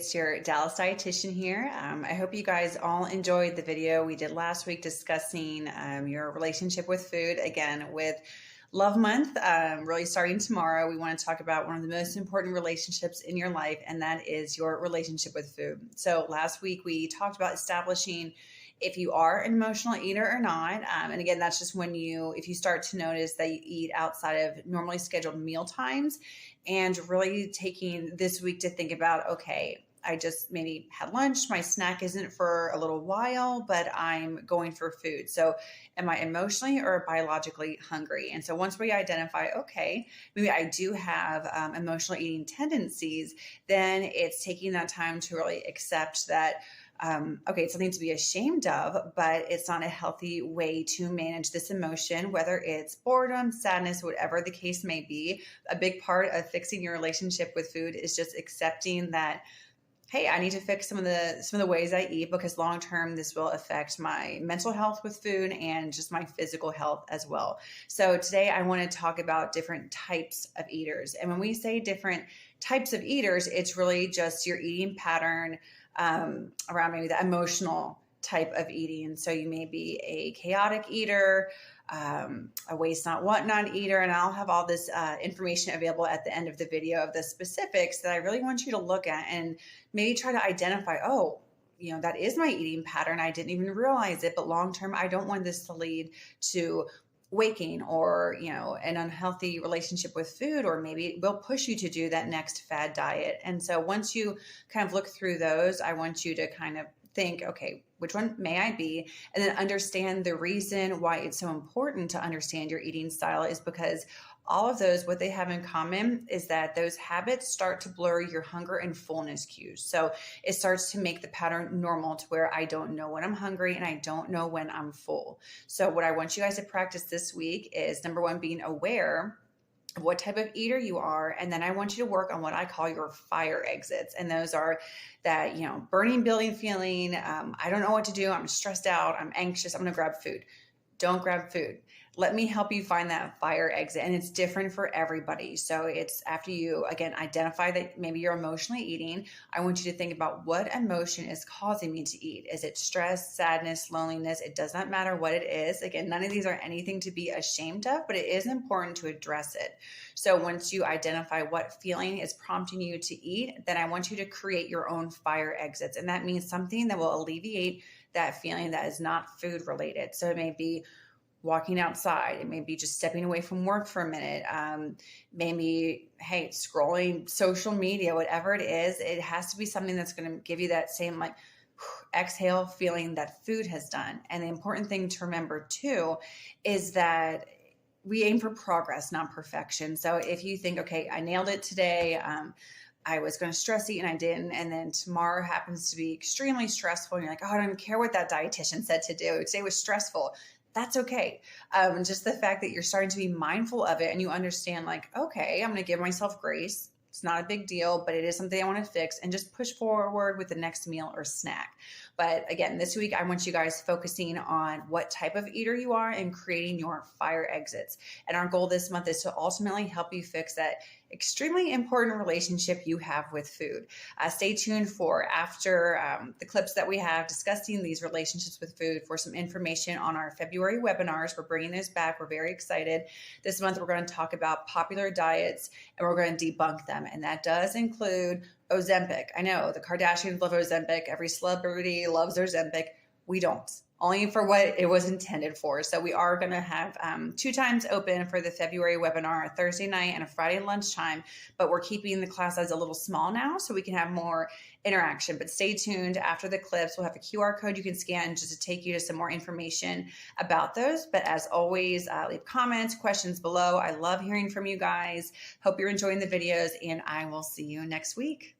it's your Dallas dietitian here. I hope you guys all enjoyed the video we did last week discussing your relationship with food. Again, with Love Month, really starting tomorrow, we want to talk about one of the most important relationships in your life, and that is your relationship with food. So last week we talked about establishing if you are an emotional eater or not. And again, that's just if you start to notice that you eat outside of normally scheduled meal times, and really taking this week to think about, okay, I just maybe had lunch. My snack isn't for a little while, but I'm going for food. So am I emotionally or biologically hungry? And so once we identify, okay, maybe I do have emotional eating tendencies, then it's taking that time to really accept that okay, it's something to be ashamed of, but it's not a healthy way to manage this emotion, whether it's boredom, sadness, whatever the case may be. A big part of fixing your relationship with food is just accepting that, hey, I need to fix some of the ways I eat, because long term this will affect my mental health with food and just my physical health as well. So today I want to talk about different types of eaters. And when we say different types of eaters, it's really just your eating pattern around maybe the emotional type of eating. So you may be a chaotic eater, a waste not, want not eater, and I'll have all this information available at the end of the video of the specifics that I really want you to look at and maybe try to identify, oh, that is my eating pattern. I didn't even realize it, but long term, I don't want this to lead to waking or, an unhealthy relationship with food, or maybe it will push you to do that next fad diet. And so once you kind of look through those, I want you to kind of think, okay, which one may I be? And then understand the reason why it's so important to understand your eating style is because all of those, what they have in common is that those habits start to blur your hunger and fullness cues. So it starts to make the pattern normal to where I don't know when I'm hungry and I don't know when I'm full. So what I want you guys to practice this week is, number one, being aware of what type of eater you are. And then I want you to work on what I call your fire exits. And those are that, burning, building feeling. I don't know what to do. I'm stressed out. I'm anxious. I'm going to grab food. Don't grab food. Let me help you find that fire exit. And it's different for everybody. So it's after you, again, identify that maybe you're emotionally eating. I want you to think about what emotion is causing me to eat. Is it stress, sadness, loneliness? It does not matter what it is. Again, none of these are anything to be ashamed of, but it is important to address it. So once you identify what feeling is prompting you to eat, then I want you to create your own fire exits. And that means something that will alleviate that feeling that is not food related. So it may be walking outside. It may be just stepping away from work for a minute. Maybe, hey, scrolling social media, whatever it is, it has to be something that's going to give you that same exhale feeling that food has done. And the important thing to remember too is that we aim for progress, not perfection. So if you think, okay, I nailed it today, I was going to stress eat and I didn't. And then tomorrow happens to be extremely stressful. And you're like, oh, I don't even care what that dietitian said to do. Today was stressful. That's okay. Just the fact that you're starting to be mindful of it and you understand, okay, I'm going to give myself grace. It's not a big deal, but it is something I want to fix, and just push forward with the next meal or snack. But again, this week, I want you guys focusing on what type of eater you are and creating your fire exits. And our goal this month is to ultimately help you fix that extremely important relationship you have with food. Stay tuned for after the clips that we have discussing these relationships with food for some information on our February webinars. We're bringing those back. We're very excited. This month, we're going to talk about popular diets and we're going to debunk them. And that does include Ozempic. I know the Kardashians love Ozempic. Every celebrity loves Ozempic. We don't. Only for what it was intended for. So we are going to have 2 times open for the February webinar, a Thursday night and a Friday lunchtime, but we're keeping the class size a little small now so we can have more interaction. But stay tuned. After the clips, we'll have a QR code you can scan just to take you to some more information about those. But as always, leave comments, questions below. I love hearing from you guys. Hope you're enjoying the videos, and I will see you next week.